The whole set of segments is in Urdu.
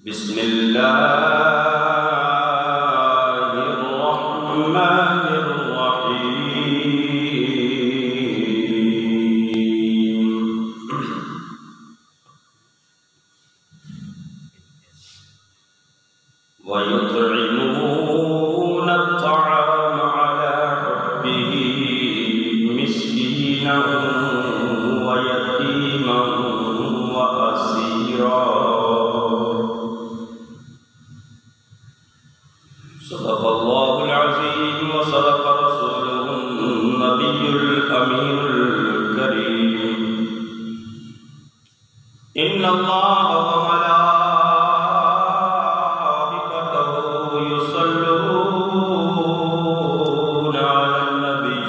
بسم الله الرحمن الرحيم ويطعمون الطعام على حبه مسكينا ويتيما وأسيرا صدق الله العظيم وصدق رسوله النبي الأمين الكريم إن الله وملائكته يصلون على النبي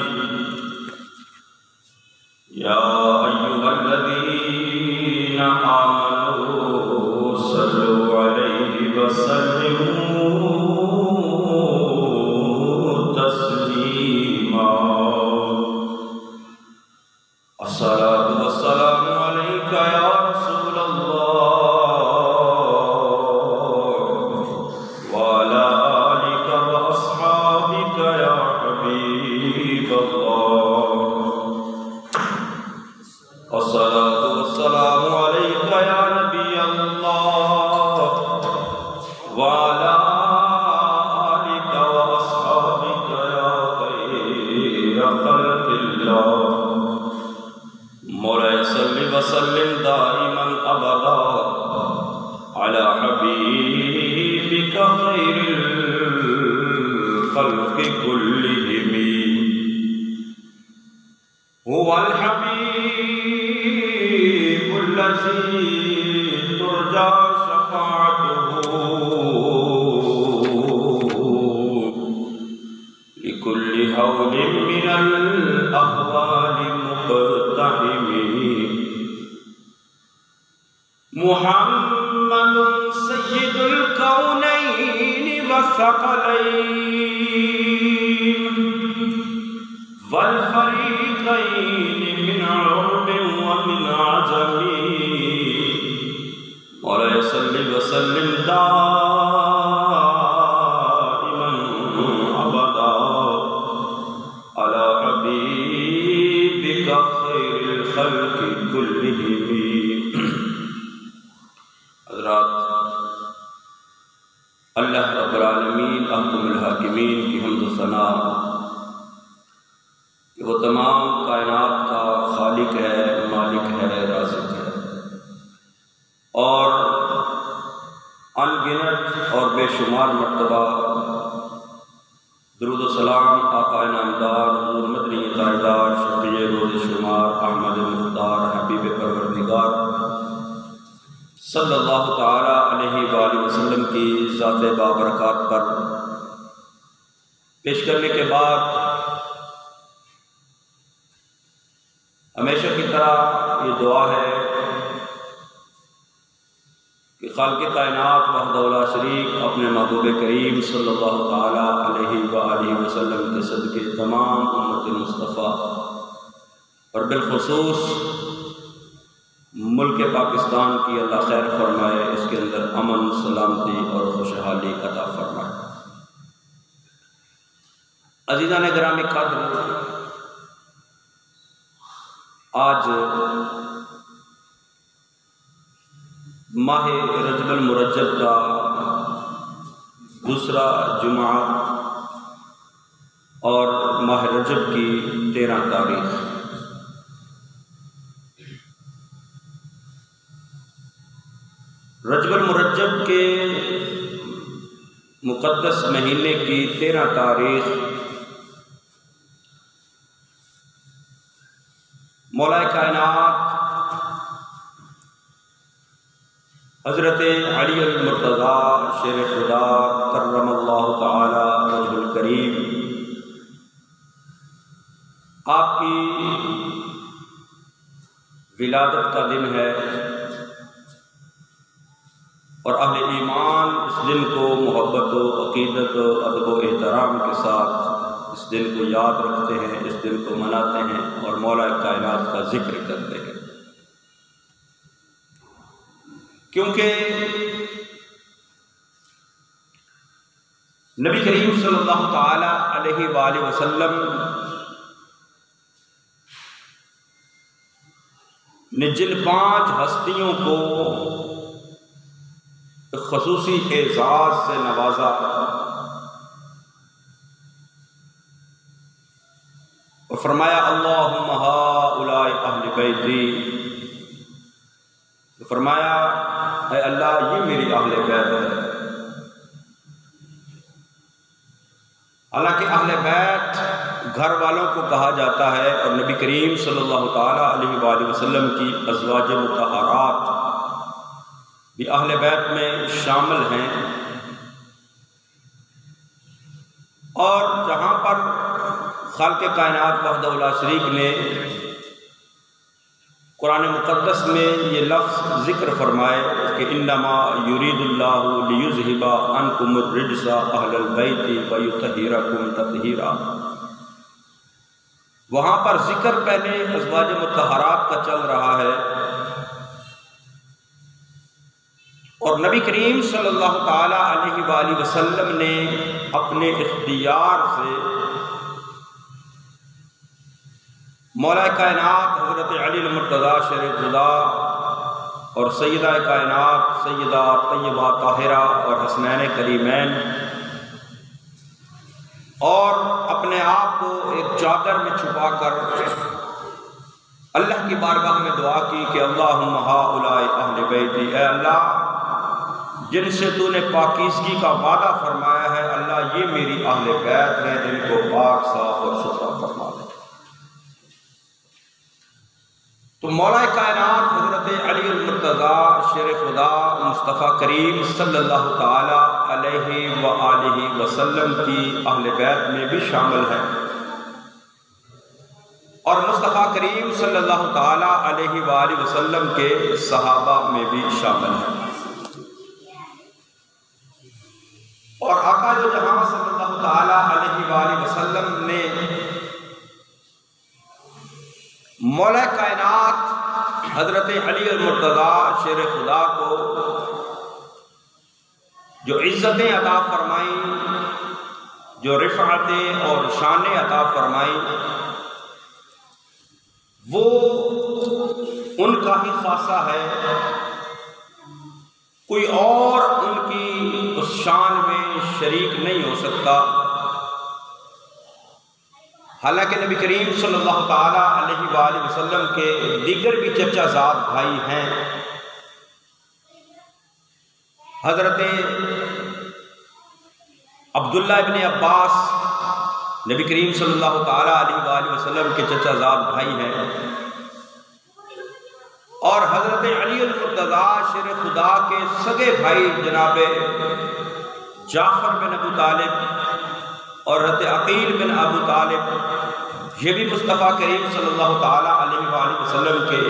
يا أيها الذين آمنوا صلوا عليه وسلموا الصلاة والسلام عليك يا رسول الله وعلى آلك وأصحابك يا حبيب الله الصلاة والسلام عليك يا نبي الله وعلى آلك وأصحابك يا خير خلق الله مولاي صل وسلم دائما ابدا على حبيبك خير الخلق كلهم هو الحبيب الذي ترجى شفاعته لكل هول من الأهوال مقتحم محمد سيد الكونين والثقلين والفريقين من عرب ومن عجم مولاي صل وسلم دائما ابدا على حبيبك خير الخلق كلهم حضرات، اللہ رب العالمین احکم الحاکمین کی حمد و ثنا کہ وہ تمام کائنات کا خالق ہے، مالک ہے، رازق ہے، اور ان گنت اور بے شمار مرتبہ درود و سلام آقا انعامدار حضور مدنی تاجدار شفیع روز شمار احمد مختار حبیب پروردگار صلی اللہ تعالی علیہ وآلہ وسلم کی ذات بابرکات پر پیش کرنے کے بعد ہمیشہ کی طرح یہ دعا ہے کہ خالق کائنات وحدہ لا شریک اپنے محبوب کریم صلی اللہ تعالی علیہ وآلہ وسلم کے صدقے تمام امت مصطفیٰ اور بالخصوص ملک پاکستان کی اللہ خیر فرمائے، اس کے اندر امن، سلامتی اور خوشحالی عطا فرمائے۔ عزیزان گرامی قدر، آج ماہ رجب المرجب کا دوسرا جمعہ اور ماہ رجب کی 13 تاریخ۔ رجب المرجب کے مقدس مہینے کی 13 تاریخ مولا کائنات حضرت علی المرتضیٰ شیر خدا کرم اللہ تعالی وجہ الکریم آپ کی ولادت کا دن ہے، اور اہل ایمان اس دن کو محبت و عقیدت و ادب و احترام کے ساتھ اس دن کو یاد رکھتے ہیں، اس دن کو مناتے ہیں اور مولا کائنات کا ذکر کرتے ہیں، کیونکہ نبی کریم صلی اللہ تعالی علیہ وآلہ وسلم نے جن 5 ہستیوں کو خصوصی اعزاز سے نوازا، اور فرمایا اللہم ہؤلاء اہل بیتی، فرمایا اے اللہ یہ میری اہل بیت ہے۔ حالانکہ اہل بیت گھر والوں کو کہا جاتا ہے، اور نبی کریم صلی اللہ تعالیٰ علیہ وآلہ وسلم کی ازواج مطہرات بھی اہل بیت میں شامل ہیں۔ اور جہاں پر خالق کائنات وحدہ لا شریک نے قرآن مقدس میں یہ لفظ ذکر فرمائے کہ انما یرید اللہ لیذہب عنکم الرجس اہل البیت ویطہرکم تطہیرا، وہاں پر ذکر پہلے ازواج مطہرات کا چل رہا ہے، اور نبی کریم صلی اللہ تعالی علیہ وآلہ وسلم نے اپنے اختیار سے مولا کائنات حضرت علی المرتضیٰ شیر خدا اور سیدہ کائنات سیدہ طیبہ طاہرہ اور حسنین کریمین اور اپنے آپ کو ایک چادر میں چھپا کر اللہ کی بارگاہ میں دعا کی کہ اللہم ہؤلاء اہل بیتی، اے اللہ جن سے تو نے پاکیزگی کا وعدہ فرمایا ہے، اللہ یہ میری اہل بیت ہے، ان کو پاک صاف اور ستھرا فرما دے۔ تو مولا کائنات حضرت علی المرتضیٰ شیر خدا مصطفیٰ کریم صلی اللہ تعالی علیہ وآلہ وسلم کی اہل بیت میں بھی شامل ہے، اور مصطفیٰ کریم صلی اللہ تعالی علیہ وآلہ وسلم کے صحابہ میں بھی شامل ہے۔ اور آقا جو جہاں صلی اللہ تعالی علیہ وآلہ وسلم نے مولا کائنات حضرت علی المرتضیٰ شیر خدا کو جو عزتیں عطا فرمائیں، جو رفعتیں اور شانیں عطا فرمائیں، وہ ان کا ہی خاصہ ہے، کوئی اور ان کی اس شان میں شریک نہیں ہو سکتا۔ حالانکہ نبی کریم صلی اللہ تعالی علیہ وآلہ وسلم کے دیگر بھی چچا زاد بھائی ہیں، حضرت عبداللہ ابن عباس نبی کریم صلی اللہ تعالی علیہ وآلہ وسلم کے چچا زاد بھائی ہیں، اور حضرت علی المرتضیٰ شیر خدا کے سگے بھائی جناب جعفر بن ابو طالب اور حضرت عقیل بن ابو طالب، یہ بھی مصطفیٰ کریم صلی اللہ تعالی علیہ وآلہ وسلم کے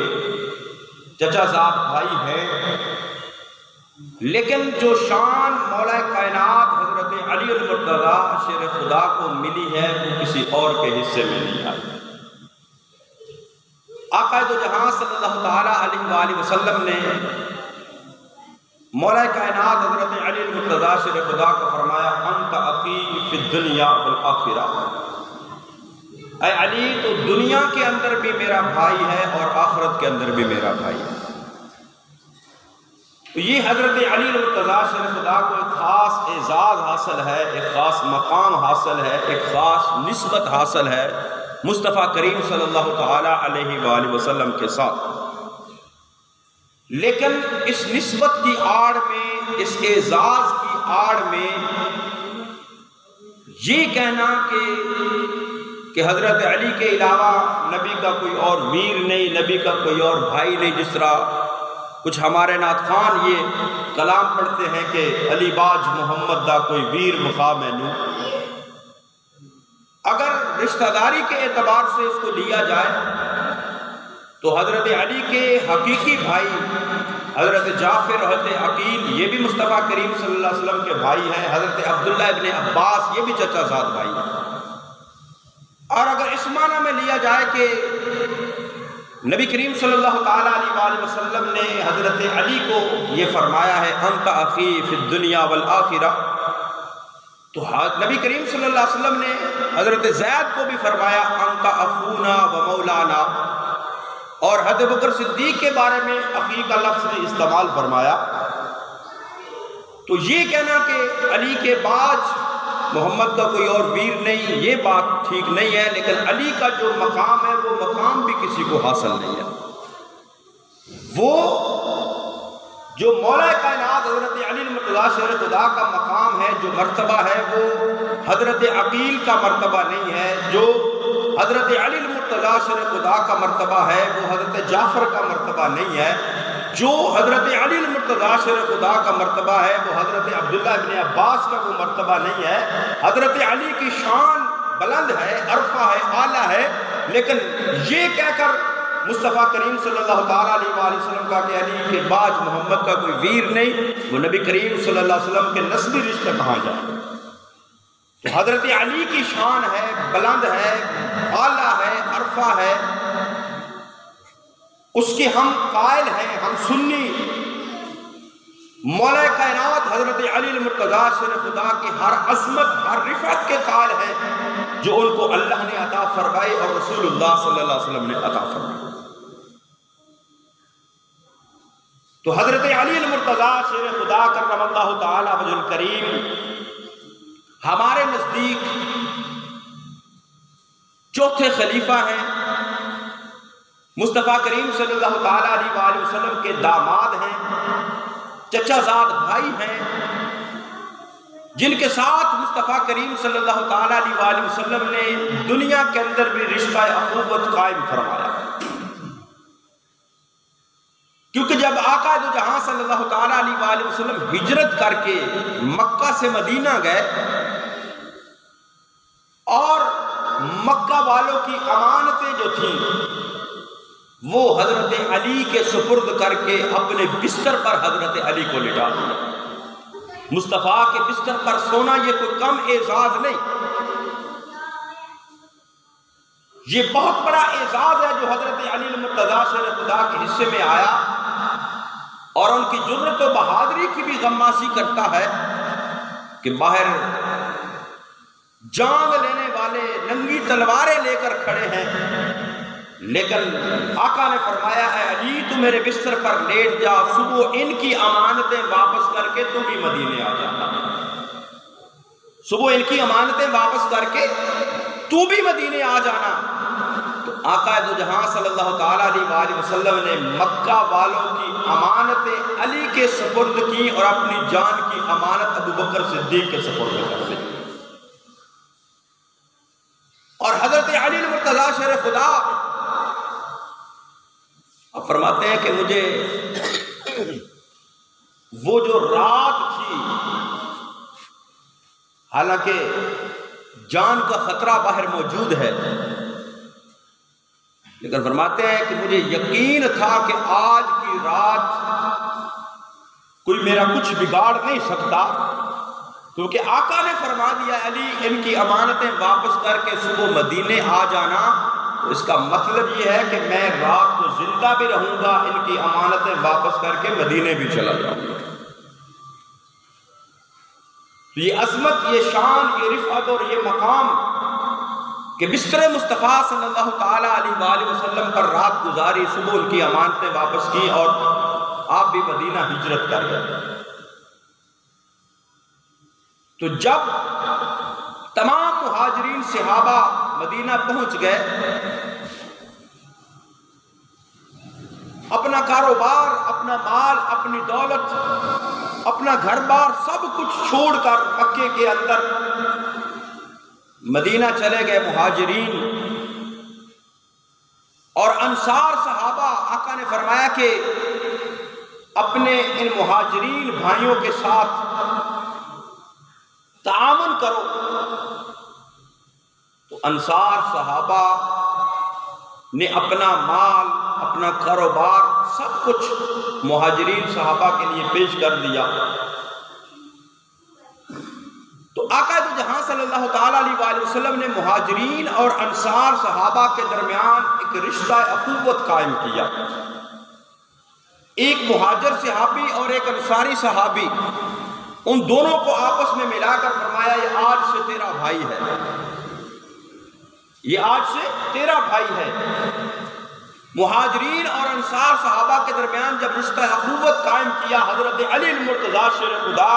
چچا زاد بھائی ہیں۔ لیکن جو شان مولا کائنات حضرت علی المرتضیٰ شیر خدا کو ملی ہے وہ کسی اور کے حصے میں نہیں آئی۔ آقا دو جہاں صلی اللہ تعالی علیہ وآلہ وسلم نے مولا کائنات حضرت علی المرتضیٰ شیر خدا کو فرمایا انت اخی فی الدنیا والآخرہ، اے علی تو دنیا کے اندر بھی میرا بھائی ہے اور آخرت کے اندر بھی میرا بھائی ہے۔ تو یہ حضرت علی المرتضیٰ شیر خدا کو ایک خاص اعزاز حاصل ہے، ایک خاص مقام حاصل ہے، ایک خاص نسبت حاصل ہے مصطفیٰ کریم صلی اللہ تعالی علیہ وآلہ وسلم کے ساتھ۔ لیکن اس نسبت کی آڑ میں، اس اعزاز کی آڑ میں یہ کہنا کہ حضرت علی کے علاوہ نبی کا کوئی اور ویر نہیں، نبی کا کوئی اور بھائی نہیں، جس طرح کچھ ہمارے نعت خوان یہ کلام پڑھتے ہیں کہ علی باج محمد دا کوئی ویر مقام ہے نو، اگر رشتہ داری کے اعتبار سے اس کو لیا جائے تو حضرت علی کے حقیقی بھائی حضرت جعفر، حضرت عقیل، یہ بھی مصطفیٰ کریم صلی اللہ علیہ وسلم کے بھائی ہیں، حضرت عبداللہ ابن عباس یہ بھی چچا زاد بھائی ہیں۔ اور اگر اس معنی میں لیا جائے کہ نبی کریم صلی اللہ تعالی علیہ وآلہ وسلم نے حضرت علی کو یہ فرمایا ہے انت اخی فی الدنیا والآخرہ، تو نبی کریم صلی اللہ علیہ وسلم نے حضرت زید کو بھی فرمایا انت اخونا و مولانا، اور حضرت بکر صدیق کے بارے میں اخی کا لفظ نے استعمال فرمایا۔ تو یہ کہنا کہ علی کے بعد محمد کا کوئی اور ویر نہیں، یہ بات ٹھیک نہیں ہے، لیکن علی کا جو مقام ہے وہ مقام بھی کسی کو حاصل نہیں ہے۔ وہ جو مولا کائنات حضرت علی المرتضیٰ شیر خدا کا مقام ہے، جو مرتبہ ہے، وہ حضرت عقیل کا مرتبہ نہیں ہے۔ جو حضرت علی المرتضیٰ شیر خدا کا مرتبہ ہے وہ حضرت جعفر کا مرتبہ نہیں ہے۔ جو حضرت علی المرتضیٰ شیر خدا کا مرتبہ ہے وہ حضرت عبداللہ ابن عباس کا وہ مرتبہ نہیں ہے۔ حضرت علی کی شان بلند ہے، عرفہ ہے، اعلیٰ ہے، لیکن یہ کہہ کر مصطفیٰ کریم صلی اللہ تعالیٰ علیہ وآلہ وسلم کا کہ علی کے بعد محمد کا کوئی ویر نہیں، وہ نبی کریم صلی اللہ علیہ وسلم کے نسبی رشتہ کہاں جائے؟ تو حضرت علی کی شان ہے، بلند ہے، اعلیٰ ہے، عرفہ ہے، اس کے ہم قائل ہیں، ہم سنی مولا کائنات حضرت علی المرتضیٰ شیر خدا کی ہر عظمت، ہر رفعت کے قائل ہیں جو ان کو اللہ نے عطا فرمائی اور رسول اللہ صلی اللہ علیہ وسلم نے عطا فرمائی۔ تو حضرت علی المرتضیٰ شیر خدا کرم اللہ تعالی وجہ الکریم ہمارے نزدیک چوتھے خلیفہ ہیں، مصطفیٰ کریم صلی اللہ تعالیٰ علیہ وآلہ وسلم کے داماد ہیں، چچا زاد بھائی ہیں، جن کے ساتھ مصطفیٰ کریم صلی اللہ تعالیٰ علیہ وآلہ وسلم نے دنیا کے اندر بھی رشتہ اخوت قائم فرمایا۔ کیونکہ جب آقا دو جہاں صلی اللہ تعالیٰ علیہ وآلہ وسلم ہجرت کر کے مکہ سے مدینہ گئے اور مکہ والوں کی امانتیں جو تھیں وہ حضرت علی کے سپرد کر کے اپنے بستر پر حضرت علی کو لٹا دیا۔ مصطفیٰ کے بستر پر سونا یہ کوئی کم اعزاز نہیں، یہ بہت بڑا اعزاز ہے جو حضرت علی المرتضیٰ شیر خدا کے حصے میں آیا، اور ان کی جرأت و بہادری کی بھی غماسی کرتا ہے کہ باہر جان لینے والے ننگی تلواریں لے کر کھڑے ہیں، لیکن آقا نے فرمایا ہے علی تو میرے بستر پر لیٹ جا، صبح ان کی امانتیں واپس کر کے تو بھی مدینے آ جانا، صبح ان کی امانتیں واپس کر کے تو بھی مدینے آ جانا۔ تو آقا دو جہاں صلی اللہ تعالیٰ علیہ وآلہ وسلم نے مکہ والوں کی امانتیں علی کے سپرد کی اور اپنی جان کی امانت ابو بکر صدیق کے سپرد کر دی۔ اور حضرت علی المرتضیٰ شیر خدا اب فرماتے ہیں کہ مجھے وہ جو رات تھی، حالانکہ جان کا خطرہ باہر موجود ہے، لیکن فرماتے ہیں کہ مجھے یقین تھا کہ آج کی رات کوئی میرا کچھ بگاڑ نہیں سکتا، کیونکہ آقا نے فرما دیا علی ان کی امانتیں واپس کر کے صبح مدینے آ جانا، تو اس کا مطلب یہ ہے کہ میں رات کو زندہ بھی رہوں گا، ان کی امانتیں واپس کر کے مدینے بھی چلا جاؤں گا۔ تو یہ عظمت، یہ شان، یہ رفعت اور یہ مقام کہ بستر مصطفیٰ صلی اللہ تعالیٰ علیہ وآلہ وسلم پر رات گزاری، صبح ان کی امانتیں واپس کی اور آپ بھی مدینہ ہجرت کر گئے۔ تو جب تمام مہاجرین صحابہ مدینہ پہنچ گئے، اپنا کاروبار، اپنا مال، اپنی دولت، اپنا گھر بار سب کچھ چھوڑ کر مکے کے اندر مدینہ چلے گئے مہاجرین اور انصار صحابہ۔ آقا نے فرمایا کہ اپنے ان مہاجرین بھائیوں کے ساتھ تعاون کرو۔ تو انصار صحابہ نے اپنا مال، اپنا کاروبار سب کچھ مہاجرین صحابہ کے لیے پیش کر دیا۔ تو آقا دو جہاں صلی اللہ تعالیٰ علیہ وآلہ وسلم نے مہاجرین اور انصار صحابہ کے درمیان ایک رشتہ اخوت قائم کیا۔ ایک مہاجر صحابی اور ایک انصاری صحابی ان دونوں کو آپس میں ملا کر فرمایا یہ آج سے تیرا بھائی ہے، یہ آج سے تیرا بھائی ہے۔ مہاجرین اور انصار صحابہ کے درمیان جب رشتہ اخوت قائم کیا، حضرت علی المرتضیٰ شیر خدا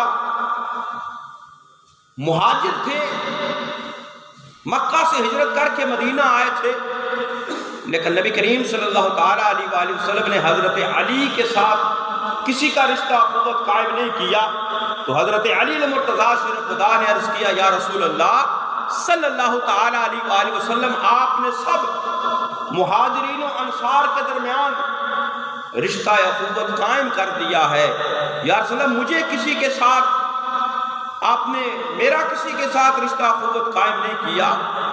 مہاجر تھے، مکہ سے ہجرت کر کے مدینہ آئے تھے، لیکن نبی کریم صلی اللہ تعالیٰ علیہ وآلہ وسلم نے حضرت علی کے ساتھ کسی کا رشتہ اخوت قائم نہیں کیا، تو حضرت علی المرتضیٰ شیر خدا نے عرض کیا یا رسول اللہ صلی اللہ تعالیٰ علیہ وآلہ وسلم، آپ نے سب مہاجرین و انصار کے درمیان رشتہ اخوت قائم کر دیا ہے، یا رسول اللہ مجھے کسی کے ساتھ، آپ نے میرا کسی کے ساتھ رشتہ اخوت قائم نہیں کیا۔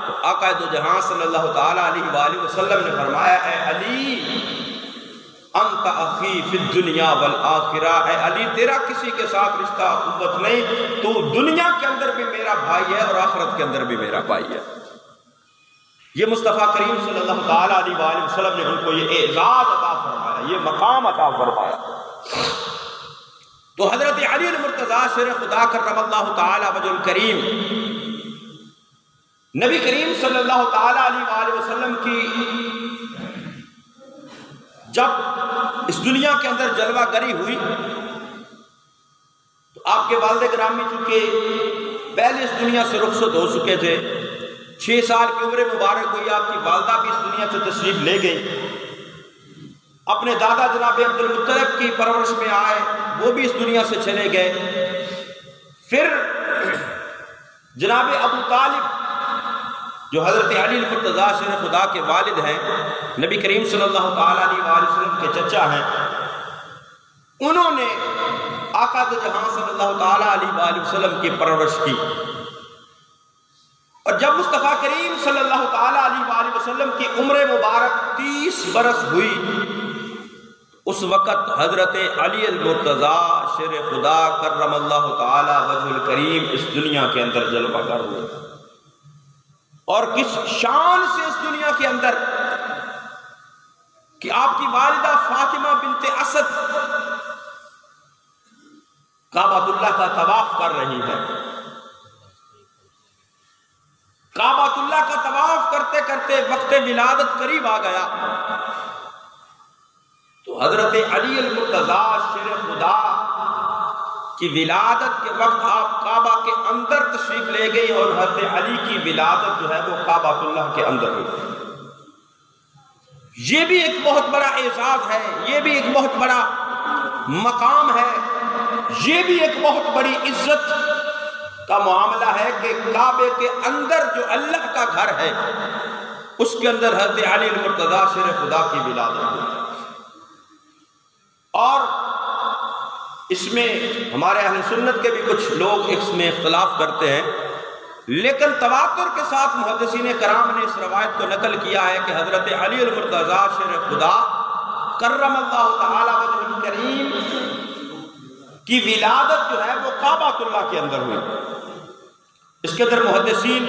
تو آقا دو جہاں صلی اللہ تعالیٰ علیہ وآلہ وسلم نے فرمایا اے علی انت اخی فی الدنیا والآخرہ، اے علی تیرا کسی کے ساتھ رشتہ اخوت نہیں، تو دنیا کے اندر بھی میرا بھائی ہے اور آخرت کے اندر بھی میرا بھائی ہے۔ یہ مصطفیٰ کریم صلی اللہ تعالیٰ علیہ وآلہ وسلم نے ان کو یہ اعزاز عطا فرمایا، یہ مقام عطا فرمایا۔ تو حضرت علی المرتضیٰ شیر خدا کرم اللہ تعالیٰ وجہ الکریم نبی کریم صلی اللہ تعالیٰ علیہ وآلہ وسلم کی جب اس دنیا کے اندر جلوہ گری ہوئی تو آپ کے والد گرامی چونکہ پہلے اس دنیا سے رخصت ہو چکے تھے، 6 سال کی عمر مبارک ہوئی، آپ کی والدہ بھی اس دنیا سے تشریف لے گئی، اپنے دادا جناب عبد المطلب کی پرورش میں آئے، وہ بھی اس دنیا سے چلے گئے۔ پھر جناب ابو طالب جو حضرت علی المرتضیٰ شیر خدا کے والد ہیں، نبی کریم صلی اللہ تعالیٰ علیہ وآلہ وسلم کے چچا ہیں، انہوں نے آقا دو جہاں صلی اللہ تعالیٰ علیہ وآلہ وسلم کی پرورش کی، اور جب مصطفیٰ کریم صلی اللہ تعالیٰ علیہ وآلہ وسلم کی عمر مبارک 30 برس ہوئی، اس وقت حضرت علی المرتضیٰ شیر خدا کرم اللہ تعالیٰ وجہ الکریم اس دنیا کے اندر جلوہ گر ہوئے، اور کس شان سے اس دنیا کے اندر کہ آپ کی والدہ فاطمہ بنت اسد کعبۃ اللہ کا طواف کر رہی ہے، کعبۃ اللہ کا طواف کرتے کرتے وقت ولادت قریب آ گیا، تو حضرت علی المرتضیٰ شیر خدا کی ولادت کے وقت آپ کعبہ کے اندر تشریف لے گئی، اور حضرت علی کی ولادت جو ہے وہ کعبۃ اللہ کے اندر ہوئی۔ یہ بھی ایک بہت بڑا اعزاز ہے، یہ بھی ایک بہت بڑا مقام ہے، یہ بھی ایک بہت بڑی عزت کا معاملہ ہے کہ کعبے کے اندر جو اللہ کا گھر ہے اس کے اندر حضرت علی المرتضیٰ شیر خدا کی ولادت ہوئی۔ اور اس میں ہمارے اہل سنت کے بھی کچھ لوگ اس میں اختلاف کرتے ہیں، لیکن تواتر کے ساتھ محدثین کرام نے اس روایت کو نقل کیا ہے کہ حضرت علی المرتضیٰ شیر خدا کرم اللہ تعالیٰ وجہ الکریم کی ولادت جو ہے وہ کعبۃ اللہ کے اندر ہوئی۔ اس کے اندر محدثین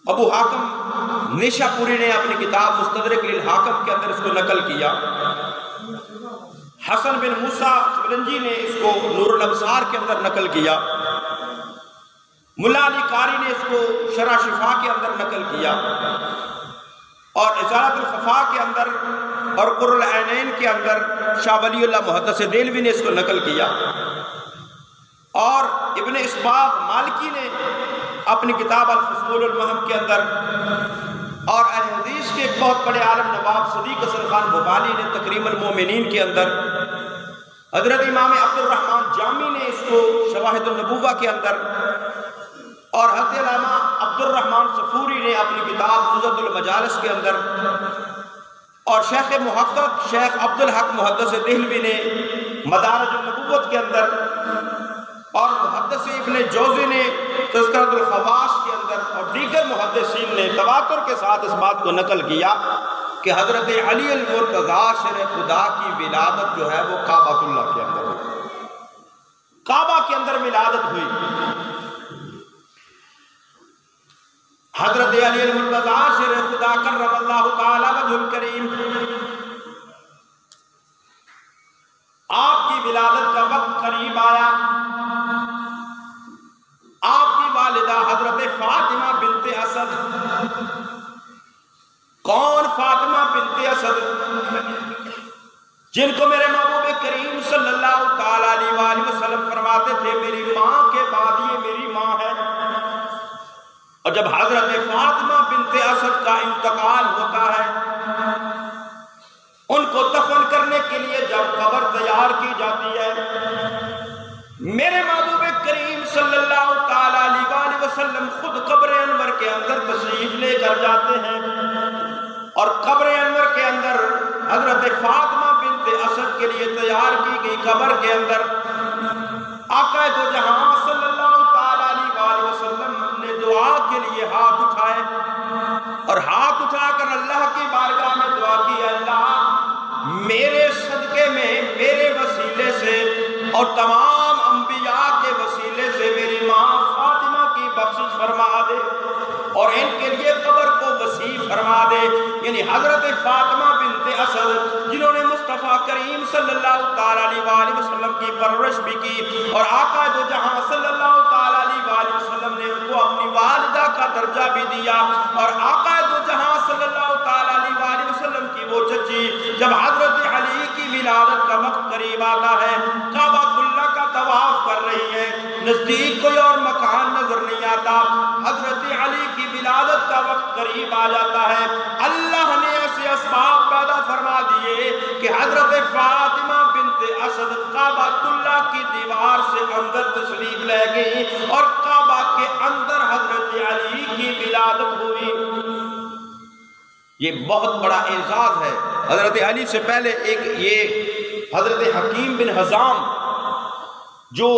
ابو حاکم نیشا پوری نے اپنی کتاب مستدرک للحاکم کے اندر اس کو نقل کیا، حسن بن موسیٰ سبلنجی نے اس کو نور الابصار کے اندر نقل کیا، ملا علی قاری نے اس کو شرح شفا کے اندر نقل کیا، اور ازالۃ الخفا کے اندر اور قرۃ العینین کے اندر شاہ ولی اللہ محدث دہلوی نے اس کو نقل کیا، اور ابن اسباغ مالکی نے اپنی کتاب الفصول المہم کے اندر، اور اہل حدیث کے ایک بہت بڑے عالم نواب صدیق حسن خان بھوپالی نے تقریب المومنین کے اندر، حضرت امام عبد الرحمن جامی نے اس کو شواہد النبوہ کے اندر، اور حضرت علامہ عبد الرحمن صفوری نے اپنی کتاب عزت المجالس کے اندر، اور شیخ محقق شیخ عبد الحق محدث دہلوی نے مدارج النبوت کے اندر، اور محدث ابن جوزی نے تذکرۃ الخواص کے اندر، اور دیگر محدثین نے تواتر کے ساتھ اس بات کو نقل کیا کہ حضرت علی المرتضیٰ شیر خدا کی ولادت جو ہے وہ کعبۃ اللہ کے اندر ہوئی، کعبہ کے اندر ولادت ہوئی۔ حضرت علی المرتضیٰ شیر خدا کرم اللہ تعالی وجہ الکریم آپ کی ولادت کا وقت قریب آیا، جن کو میرے محبوب کریم صلی اللہ تعالیٰ علیہ وآلہ وسلم فرماتے تھے میری ماں کے بعد یہ میری ماں ہے۔ اور جب حضرت فاطمہ بنت اسد کا انتقال ہوتا ہے، ان کو دفن کرنے کے لیے جب قبر تیار کی جاتی ہے، میرے محبوب کریم صلی اللہ تعالیٰ علیہ وآلہ وسلم خود قبر انور کے اندر تشریف لے کر جاتے ہیں، اور قبر انور کے اندر حضرت فاطمہ بنت اسد کے لیے تیار کی گئی قبر کے اندر آقا دو جہاں صلی اللہ تعالیٰ علیہ وآلہ وسلم نے دعا کے لیے ہاتھ اٹھائے، اور ہاتھ اٹھا کر اللہ کی بارگاہ میں دعا کی، اللہ میرے صدقے میں میرے وسیلے سے اور تمام انبیاء کے وسیلے سے میری ماں فاطمہ کی بخشش فرما دے، اور ان کے لیے قبر کو وسیع فرما دے۔ یعنی حضرت فاطمہ بنت اسد جنہوں نے مصطفیٰ کریم صلی اللہ تعالیٰ علیہ وآلہ وسلم کی پرورش بھی کی، اور آقا دو جہاں صلی اللہ تعالیٰ علیہ وآلہ وسلم نے ان کو اپنی والدہ کا درجہ بھی دیا، اور آقا دو جہاں صلی اللہ تعالیٰ علیہ وآلہ وسلم کی وہ چچی جب حضرت علی کی ولادت کا وقت قریب آتا ہے، کعبۃ اللہ کا طواف کر رہی ہے، نزدیک کوئی اور مکان نظر نہیں آتا، حضرت علی کی ولادت کا وقت قریب آ جاتا ہے، اللہ نے ایسے اسباب پیدا فرما دیے کہ حضرت فاطمہ بنت اسد کعبۃ اللہ کی دیوار سے اندر تشریف لے گئی، اور کعبہ کے اندر حضرت علی کی ولادت ہوئی۔ یہ بہت بڑا اعزاز ہے۔ حضرت علی سے پہلے ایک یہ حضرت حکیم بن حزام جو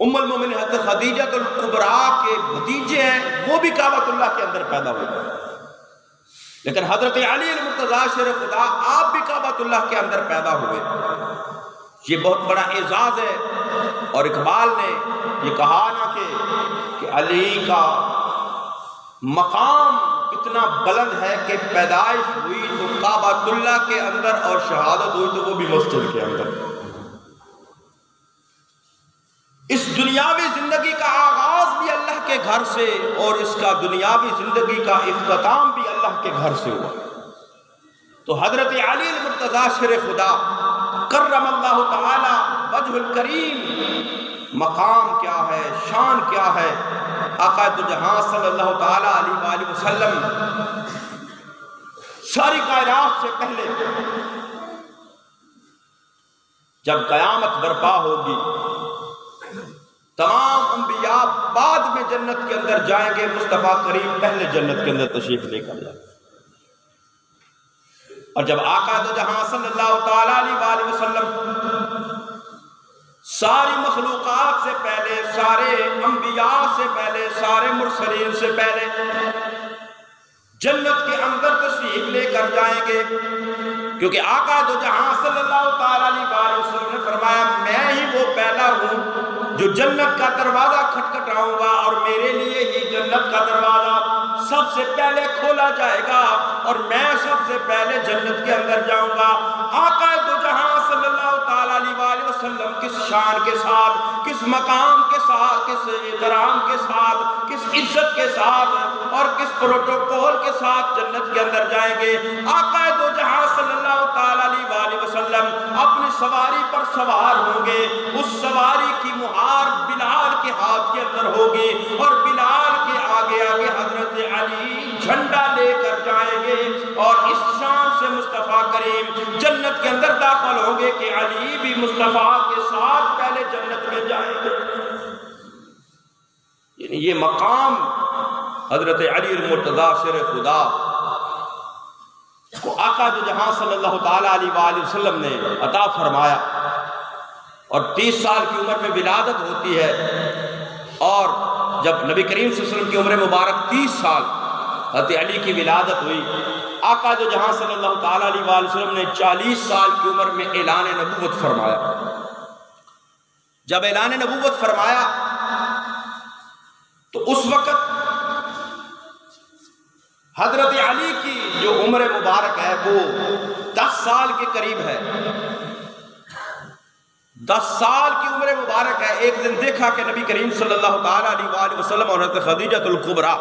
ام المومنین حضرت خدیجہ الکبریٰ کے بھتیجے ہیں، وہ بھی کعبۃ اللہ کے اندر پیدا ہوئے، لیکن حضرت علی المرتضیٰ شیر خدا آپ بھی کعبۃ اللہ کے اندر پیدا ہوئے۔ یہ بہت بڑا اعزاز ہے، اور اقبال نے یہ کہا نا کہ علی کا مقام اتنا بلند ہے کہ پیدائش ہوئی تو کعبۃ اللہ کے اندر اور شہادت ہوئی تو وہ بھی مسجد کے اندر۔ اس دنیاوی زندگی کا آغاز بھی اللہ کے گھر سے، اور اس کا دنیاوی زندگی کا اختتام بھی اللہ کے گھر سے ہوا۔ تو حضرت علی المرتضیٰ شیر خدا کرم اللہ تعالی وجہ الکریم مقام کیا ہے، شان کیا ہے، آقا دو جہاں صلی اللہ تعالی علیہ وآلہ وسلم ساری کائنات سے پہلے جب قیامت برپا ہوگی، تمام انبیاء بعد میں جنت کے اندر جائیں گے، مصطفیٰ کریم پہلے جنت کے اندر تشریف لے کر جائیں گے، اور جب آقا دو جہاں صلی اللہ تعالی علیہ وآلہ وسلم ساری مخلوقات سے پہلے، سارے انبیاء سے پہلے، سارے مرسلین سے پہلے جنت کے اندر تشریف لے کر جائیں گے، کیونکہ آقا دو جہاں صلی اللہ تعالی علیہ وآلہ وسلم نے فرمایا میں ہی وہ پہلا ہوں جو جنت کا دروازہ کھٹکھٹاؤں گا، اور میرے لیے ہی جنت کا دروازہ سب سے پہلے کھولا جائے گا، اور میں سب سے پہلے جنت کے اندر جاؤں گا۔ آقا دو جہاں صلی اللہ تعالی علیہ وآلہ وسلم کس شان کے ساتھ، کس مقام کے ساتھ، کس احترام کے ساتھ، کس عزت کے ساتھ اور کس پروٹوکول کے ساتھ جنت کے اندر جائیں گے۔ آقا دو جہاں صلی اللہ تعالی علیہ وآلہ وسلم اپنی سواری پر سوار ہوں گے، اس سواری کی مہار بلال کے ہاتھ کے اندر ہوگی، اور بلال کے آگے آگے حضرت علی جھنڈا لے کر جائیں گے، اور اس شان سے مصطفیٰ کریم جنت کے اندر داخل ہوں گے کہ علی بھی مصطفیٰ کے ساتھ پہلے جنت میں جائیں گے۔ یعنی یہ مقام حضرت علی المرتضیٰ شیر خدا کو آقا دو جہاں صلی اللہ تعالی علیہ وآلہ وسلم نے عطا فرمایا، اور 30 سال کی عمر میں ولادت ہوتی ہے، اور جب نبی کریم صلی اللہ علیہ وسلم کی عمر مبارک 30 سال حضرت علی کی ولادت ہوئی، آقا دو جہاں صلی اللہ تعالی علیہ وآلہ وسلم نے 40 سال کی عمر میں اعلان نبوت فرمایا۔ جب اعلان نبوت فرمایا تو اس وقت حضرت علی کی جو عمر مبارک ہے وہ 10 سال کے قریب ہے، 10 سال کی عمر مبارک ہے۔ ایک دن دیکھا کہ نبی کریم صلی اللہ تعالی علیہ وآلہ وسلم اور حضرت خدیجہ الکبریٰ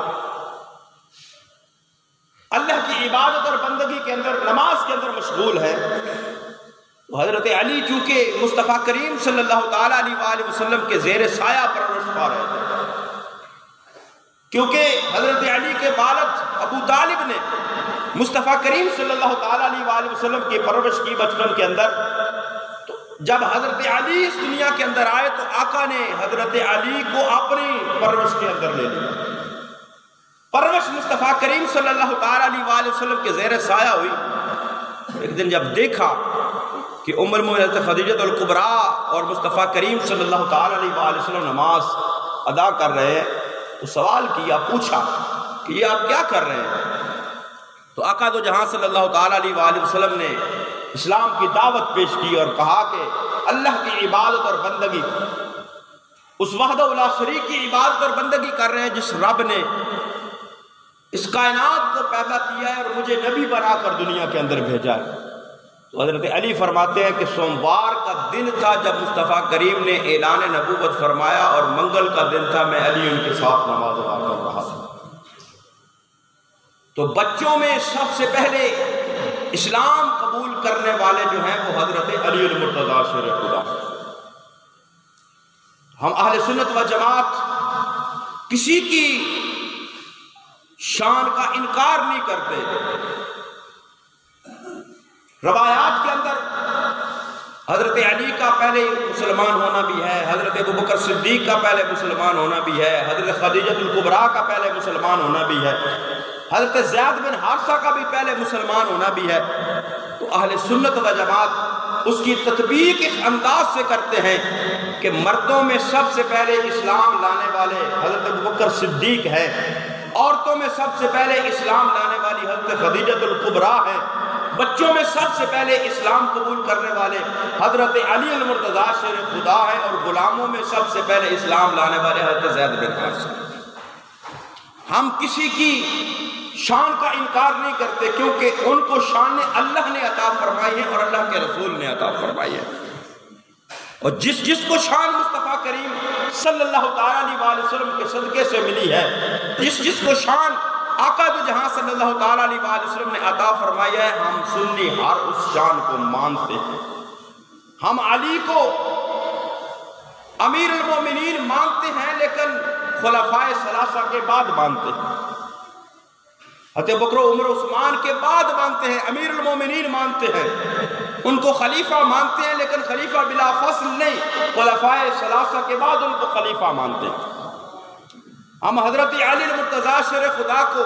اللہ کی عبادت اور بندگی کے اندر، نماز کے اندر مشغول ہے، تو حضرت علی چونکہ مصطفیٰ کریم صلی اللہ تعالیٰ علیہ وآلہ وسلم کے زیر سایہ پرورش پا رہے تھے، کیونکہ حضرت علی کے والد ابو طالب نے مصطفیٰ کریم صلی اللہ تعالیٰ علیہ وآلہ وسلم کی پرورش کی بچپن کے اندر۔ تو جب حضرت علی اس دنیا کے اندر آئے تو آقا نے حضرت علی کو اپنی پرورش کے اندر لے لیا۔ پرورش مصطفیٰ کریم صلی اللہ تعالیٰ علیہ وآلہ وسلم کے زیر سایہ ہوئی۔ ایک دن جب دیکھا کہ ام المؤمنین حضرت خدیجہ الکبریٰ اور مصطفیٰ کریم صلی اللہ تعالیٰ علیہ وآلہ وسلم نماز ادا کر رہے ہیں تو سوال کیا، پوچھا کہ یہ آپ کیا کر رہے ہیں؟ تو آقا دو جہاں صلی اللہ تعالیٰ علیہ وآلہ وسلم نے اسلام کی دعوت پیش کی اور کہا کہ اللہ کی عبادت اور بندگی، اس وحدہ لا شریک کی عبادت اور بندگی کر رہے ہیں جس رب نے اس کائنات کو پیدا کیا ہے اور مجھے نبی بنا کر دنیا کے اندر بھیجا ہے۔ تو حضرت علی فرماتے ہیں کہ سوموار کا دن تھا جب مصطفیٰ کریم نے اعلان نبوت فرمایا، اور منگل کا دن تھا، میں علی ان کے ساتھ نماز ادا کر رہا تھا۔ تو بچوں میں سب سے پہلے اسلام قبول کرنے والے جو ہیں وہ حضرت علی المرتضیٰ شیر خدا۔ ہم اہل سنت و جماعت کسی کی شان کا انکار نہیں کرتے۔ روایات کے اندر حضرت علی کا پہلے مسلمان ہونا بھی ہے، حضرت ابوبکر صدیق کا پہلے مسلمان ہونا بھی ہے، حضرت خدیجہ الکبریٰ کا پہلے مسلمان ہونا بھی ہے، حضرت زید بن حارثہ کا بھی پہلے مسلمان ہونا بھی ہے۔ تو اہل سنت و جماعت اس کی تطبیق اس انداز سے کرتے ہیں کہ مردوں میں سب سے پہلے اسلام لانے والے حضرت ابوبکر صدیق ہیں، عورتوں میں سب سے پہلے اسلام لانے والی حضرت خدیجہ الکبریٰ ہیں، بچوں میں سب سے پہلے اسلام قبول کرنے والے حضرت علی المرتضیٰ شیر خدا ہیں، اور غلاموں میں سب سے پہلے اسلام لانے والے حضرت زید بن حارثہ۔ ہم کسی کی شان کا انکار نہیں کرتے، کیونکہ ان کو شان اللہ نے عطا فرمائی ہے اور اللہ کے رسول نے عطا فرمائی ہے، اور جس کو شان مصطفیٰ کریم صلی اللہ تعالیٰ علیہ وسلم کے صدقے سے ملی ہے، جس کو شان آقا دو جہاں صلی اللہ تعالیٰ علیہ وسلم نے عطا فرمایا ہے، ہم سنی ہر اس شان کو مانتے ہیں۔ ہم علی کو امیر المومنین مانتے ہیں، لیکن خلفائے ثلاثہ کے بعد مانتے ہیں، حضرت بکر عمر عثمان کے بعد مانتے ہیں، امیر المومنین مانتے ہیں، ان کو خلیفہ مانتے ہیں، لیکن خلیفہ بلا فصل نہیں، خلفائے ثلاثہ کے بعد ان کو خلیفہ مانتے ہیں۔ ہم حضرت علی المرتضیٰ شیر خدا کو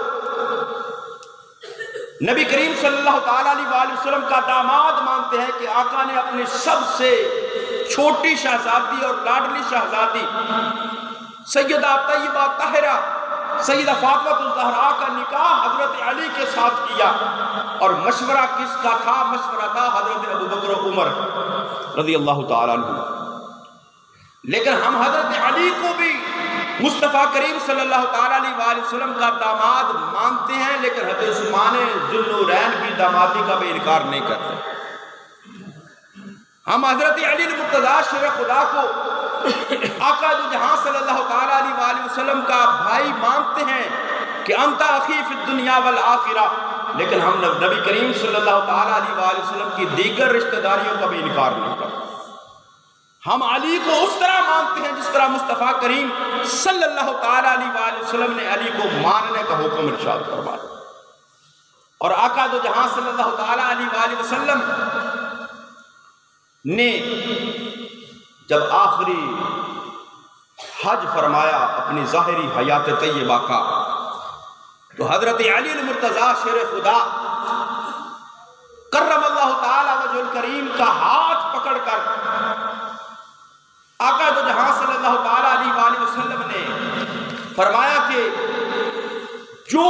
نبی کریم صلی اللہ تعالیٰ علیہ وسلم کا داماد مانتے ہیں کہ آقا نے اپنی سب سے چھوٹی شہزادی اور لاڈلی شہزادی سیدہ طیبہ طاہرہ سیدہ فاطمہ الزہراء کا نکاح حضرت علی کے ساتھ کیا، اور مشورہ کس کا تھا؟ مشورہ تھا حضرت ابوبکر عمر رضی اللہ تعالیٰ عنہ۔ لیکن ہم حضرت علی کو بھی مصطفیٰ کریم صلی اللہ تعالیٰ علیہ وسلم کا داماد مانتے ہیں، لیکن حضرت عثمان ذو النورین کی دامادی کا بھی انکار نہیں کرتے۔ ہم حضرت علی المرتضیٰ شیر خدا کو آقا دو جہاں صلی اللہ تعالیٰ علیہ وسلم کا بھائی مانتے ہیں کہ انت اخی فی الدنیا والآخرہ، لیکن ہم نبی کریم صلی اللہ تعالیٰ علیہ وسلم کی دیگر رشتہ داریوں کا بھی انکار نہیں کرتے۔ ہم علی کو اس طرح مانتے ہیں جس طرح مصطفیٰ کریم صلی اللہ تعالیٰ علیہ وسلم نے علی کو ماننے کا حکم ارشاد فرمایا، اور آقا دو جہاں صلی اللہ تعالیٰ علیہ وسلم نے جب آخری حج فرمایا اپنی ظاہری حیات طیبہ کا، تو حضرت علی المرتضیٰ شیر خدا کرم اللہ تعالیٰ وجہ الکریم کا ہاتھ پکڑ کر آقا دو جہاں صلی اللہ تعالیٰ علیہ وسلم نے فرمایا کہ جو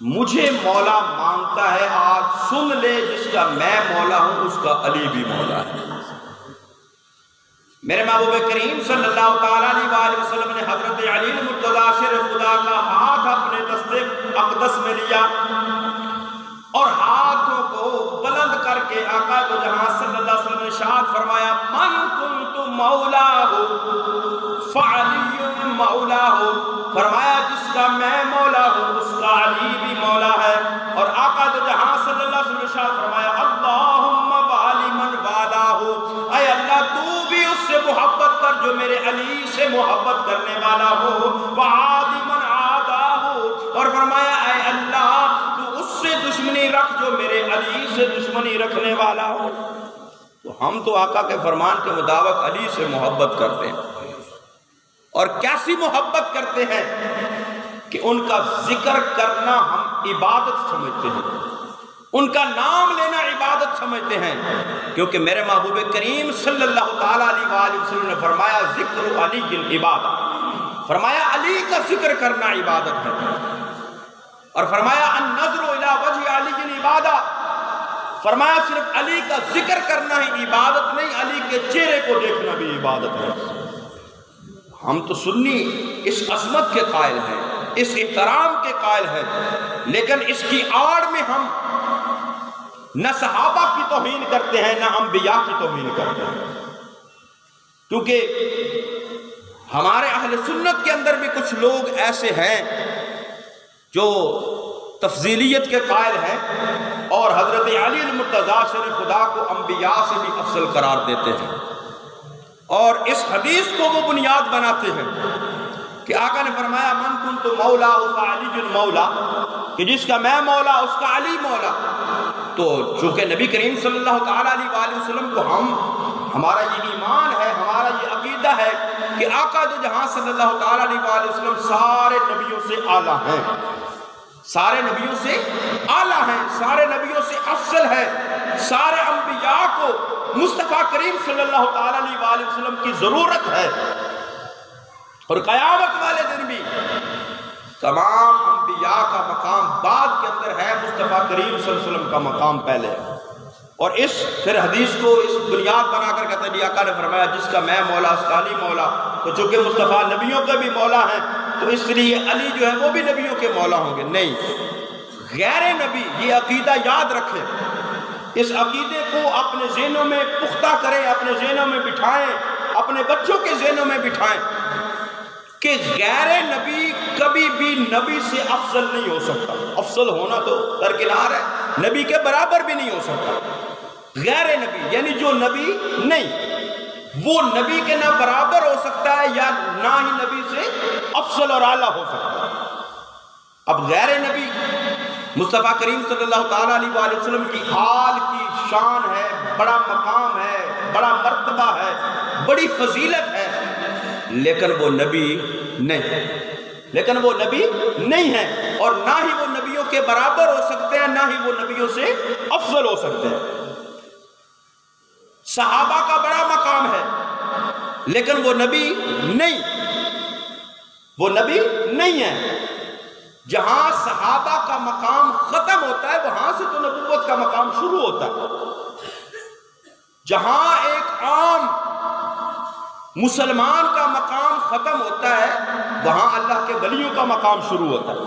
مجھے مولا مانتا ہے آج سن لے، جس کا میں مولا ہوں اس کا علی بھی مولا ہے۔ میرے محبوب کریم صلی اللہ تعالیٰ علیہ وسلم نے حضرت علی المرتضیٰ شیر خدا کا ہاتھ اپنے دست اقدس میں لیا، اور ہاتھوں کو بلند کر کے آقا دو جہاں صلی اللہ علیہ وسلم نے ارشاد فرمایا، من کنت مولاہ فعلی مولاہ، فرمایا جس کا میں مولا ہوں اس کا علی بھی مولا ہے۔ اور آقا دو جہاں صلی اللہ علیہ وسلم نے ارشاد فرمایا، اللہم محبت کر جو میرے علی سے محبت کرنے والا ہو، وعادی من عادا ہو، اور فرمایا اے اللہ تو اس سے دشمنی رکھ جو میرے علی سے دشمنی رکھنے والا ہو۔ تو ہم تو آقا کے فرمان کے مطابق علی سے محبت کرتے ہیں، اور کیسی محبت کرتے ہیں کہ ان کا ذکر کرنا ہم عبادت سمجھتے ہیں، ان کا نام لینا عبادت سمجھتے ہیں، کیونکہ میرے محبوب کریم صلی اللہ تعالیٰ علیہ وآلہ وسلم نے فرمایا ذکر علی عبادت، فرمایا علی کا ذکر کرنا عبادت ہے، اور فرمایا النظر الی وجہ علی عبادت، فرمایا صرف علی کا ذکر کرنا ہی عبادت نہیں، علی کے چہرے کو دیکھنا بھی عبادت ہے۔ ہم تو سنی اس عظمت کے قائل ہیں، اس احترام کے قائل ہیں، لیکن اس کی آڑ میں ہم نہ صحابہ کی توہین کرتے ہیں نہ انبیاء کی توہین کرتے ہیں، کیونکہ ہمارے اہل سنت کے اندر بھی کچھ لوگ ایسے ہیں جو تفضیلیت کے قائل ہیں اور حضرت علی المرتضیٰ شر خدا کو انبیاء سے بھی افضل قرار دیتے ہیں، اور اس حدیث کو وہ بنیاد بناتے ہیں کہ آقا نے فرمایا من کنت مولا فعلی مولا، کہ جس کا میں مولا اس کا علی مولا۔ تو چونکہ نبی کریم صلی اللہ تعالیٰ علیہ وآلہ وسلم کو ہمارا یہ ایمان ہے، ہمارا یہ عقیدہ ہے کہ آقا جو جہاں صلی اللہ تعالیٰ علیہ وآلہ وسلم سارے نبیوں سے اعلیٰ ہیں، سارے نبیوں سے اعلیٰ ہیں، سارے نبیوں سے افضل ہے، سارے انبیاء کو مصطفیٰ کریم صلی اللہ تعالیٰ علیہ وآلہ وسلم کی ضرورت ہے، اور قیامت والے دن بھی تمام انبیاء کا مقام بعد کے اندر ہے، مصطفیٰ کریم صلی اللہ علیہ وسلم کا مقام پہلے ہے۔ اور اس پھر حدیث کو اس بنیاد بنا کر کہتے ہیں آقا نے فرمایا جس کا میں مولا اس کا علی مولا، تو چونکہ مصطفیٰ نبیوں کے بھی مولا ہیں تو اس لیے علی جو ہے وہ بھی نبیوں کے مولا ہوں گے، نہیں، غیر نبی، یہ عقیدہ یاد رکھیں، اس عقیدے کو اپنے ذہنوں میں پختہ کریں، اپنے ذہنوں میں بٹھائیں، اپنے بچوں کے ذہنوں میں بٹھائیں کہ غیر نبی کبھی بھی نبی سے افضل نہیں ہو سکتا۔ افضل ہونا تو درکنار ہے، نبی کے برابر بھی نہیں ہو سکتا۔ غیر نبی یعنی جو نبی نہیں، وہ نبی کے نہ برابر ہو سکتا ہے یا نہ ہی نبی سے افضل اور اعلیٰ ہو سکتا ہے۔ اب غیر نبی مصطفیٰ کریم صلی اللہ تعالیٰ علیہ وآلہ وسلم کی حال کی شان ہے، بڑا مقام ہے، بڑا مرتبہ ہے، بڑی فضیلت ہے، لیکن وہ نبی نہیں ہے، اور نہ ہی وہ نبیوں کے برابر ہو سکتے ہیں، نہ ہی وہ نبیوں سے افضل ہو سکتے ہیں۔ صحابہ کا بڑا مقام ہے لیکن وہ نبی نہیں ہے۔ جہاں صحابہ کا مقام ختم ہوتا ہے وہاں سے تو نبوت کا مقام شروع ہوتا ہے۔ جہاں ایک عام مسلمان کا مقام ختم ہوتا ہے وہاں اللہ کے ولیوں کا مقام شروع ہوتا ہے۔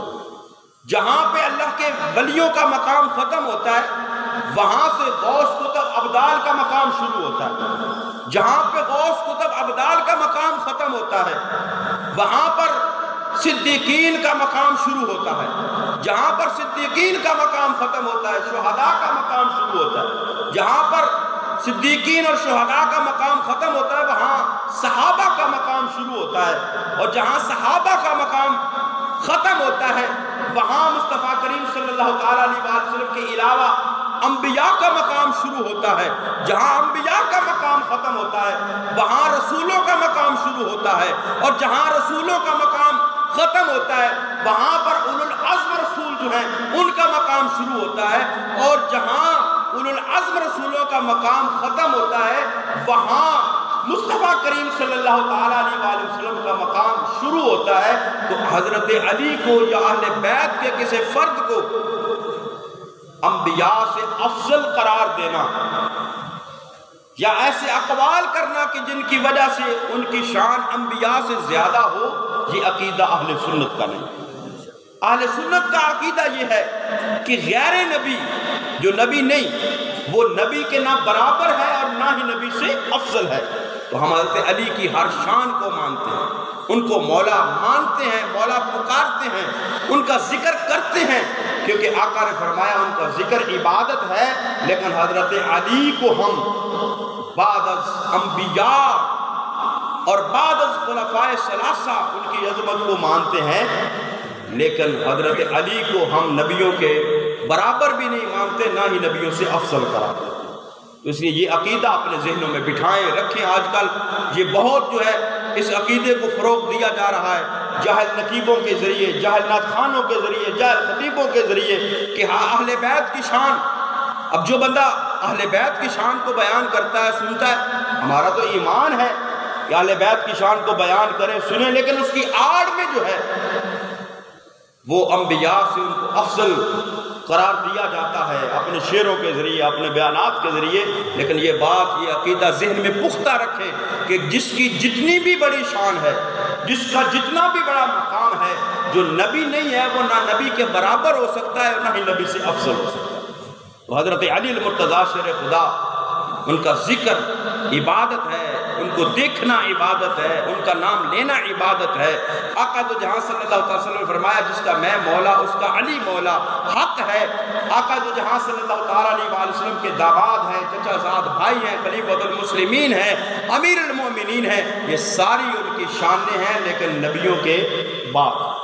جہاں پہ اللہ کے ولیوں کا مقام ختم ہوتا ہے وہاں سے غوث قطب ابدال کا مقام شروع ہوتا ہے۔ جہاں پہ غوث قطب ابدال کا مقام ختم ہوتا ہے وہاں پر صدیقین کا مقام شروع ہوتا ہے۔ جہاں پر صدیقین کا مقام ختم ہوتا ہے شہداء کا مقام شروع ہوتا ہے۔ جہاں پر صدیقین اور شہداء کا مقام ختم ہوتا ہے وہاں صحابہ کا مقام شروع ہوتا ہے، اور جہاں صحابہ کا مقام ختم ہوتا ہے وہاں مصطفیٰ کریم صلی اللہ تعالیٰ علیہ وسلم کے علاوہ انبیاء کا مقام شروع ہوتا ہے۔ جہاں انبیاء کا مقام ختم ہوتا ہے وہاں رسولوں کا مقام شروع ہوتا ہے، اور جہاں رسولوں کا مقام ختم ہوتا ہے وہاں پر اولو العزم رسول جو ہیں ان کا مقام شروع ہوتا ہے، اور جہاں اولو العزم رسولوں کا مقام ختم ہوتا ہے وہاں مصطفیٰ کریم صلی اللہ تعالیٰ علیہ وآلہ وسلم کا مقام شروع ہوتا ہے۔ تو حضرت علی کو یا اہل بیت کے کسی فرد کو انبیاء سے افضل قرار دینا یا ایسے اقوال کرنا کہ جن کی وجہ سے ان کی شان انبیاء سے زیادہ ہو، یہ عقیدہ اہل سنت کا نہیں۔ اہل سنت کا عقیدہ یہ ہے کہ غیر نبی جو نبی نہیں وہ نبی کے نہ برابر ہے اور نہ ہی نبی سے افضل ہے۔ تو ہم حضرت علی کی ہر شان کو مانتے ہیں، ان کو مولا مانتے ہیں، مولا پکارتے ہیں، ان کا ذکر کرتے ہیں، کیونکہ آقا نے فرمایا ان کا ذکر عبادت ہے۔ لیکن حضرت علی کو ہم بعد از انبیاء اور بعد از خلفائے ثلاثہ ان کی عظمت کو مانتے ہیں، لیکن حضرت علی کو ہم نبیوں کے برابر بھی نہیں مانتے، نہ ہی نبیوں سے افضل قرار دیتے۔ تو اس لیے یہ عقیدہ اپنے ذہنوں میں بٹھائیں رکھیں۔ آج کل یہ بہت جو ہے اس عقیدے کو فروغ دیا جا رہا ہے جاہل نقیبوں کے ذریعے، جاہل نعت خوانوں کے ذریعے، جاہل خطیبوں کے ذریعے کہ ہاں اہل بیت کی شان۔ اب جو بندہ اہل بیت کی شان کو بیان کرتا ہے، سنتا ہے، ہمارا تو ایمان ہے کہ اہل بیت کی شان کو بیان کریں، سنیں، لیکن اس کی آڑ میں جو ہے وہ انبیاء سے ان کو افضل قرار دیا جاتا ہے اپنے شعروں کے ذریعے، اپنے بیانات کے ذریعے۔ لیکن یہ بات، یہ عقیدہ ذہن میں پختہ رکھیں کہ جس کی جتنی بھی بڑی شان ہے، جس کا جتنا بھی بڑا مقام ہے، جو نبی نہیں ہے وہ نہ نبی کے برابر ہو سکتا ہے اور نہ ہی نبی سے افضل ہو سکتا ہے۔ تو حضرت علی المرتضیٰ شیر خدا، ان کا ذکر عبادت ہے، ان کو دیکھنا عبادت ہے، ان کا نام لینا عبادت ہے۔ آقا دو جہاں صلی اللہ علیہ وسلم نے فرمایا جس کا میں مولا اس کا علی مولا، حق ہے۔ آقا دو جہاں صلی اللہ علیہ وسلم کے داماد ہیں، چچا زاد بھائی ہیں، خلیفۃ المسلمین ہیں، امیر المومنین ہیں، یہ ساری ان کی شانیں ہیں، لیکن نبیوں کے بعد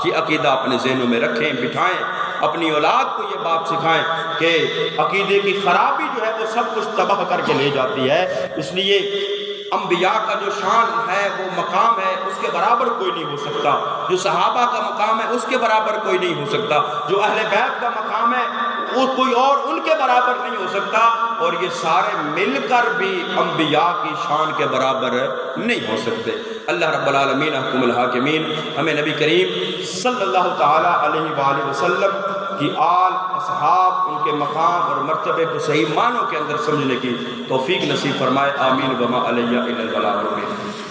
یہ عقیدہ اپنے ذہنوں میں رکھیں، بٹھائیں، اپنی اولاد کو یہ بات سکھائیں کہ عقیدے کی خرابی جو ہے وہ سب کچھ تباہ کر کے لے جاتی ہے۔ اس لیے انبیاء کا جو شان ہے، وہ مقام ہے، اس کے برابر کوئی نہیں ہو سکتا۔ جو صحابہ کا مقام ہے اس کے برابر کوئی نہیں ہو سکتا۔ جو اہل بیت کا مقام ہے وہ کوئی اور ان کے برابر نہیں ہو سکتا، اور یہ سارے مل کر بھی انبیاء کی شان کے برابر نہیں ہو سکتے۔ اللہ رب العالمین احکم الحاکمین ہمیں نبی کریم صلی اللہ تعالیٰ علیہ وآلہ وسلم کی آل، اصحاب، ان کے مقام اور مرتبے کو صحیح معنوں کے اندر سمجھنے کی توفیق نصیب فرمائے۔ آمین وما علیہ الا البلاغ المبین۔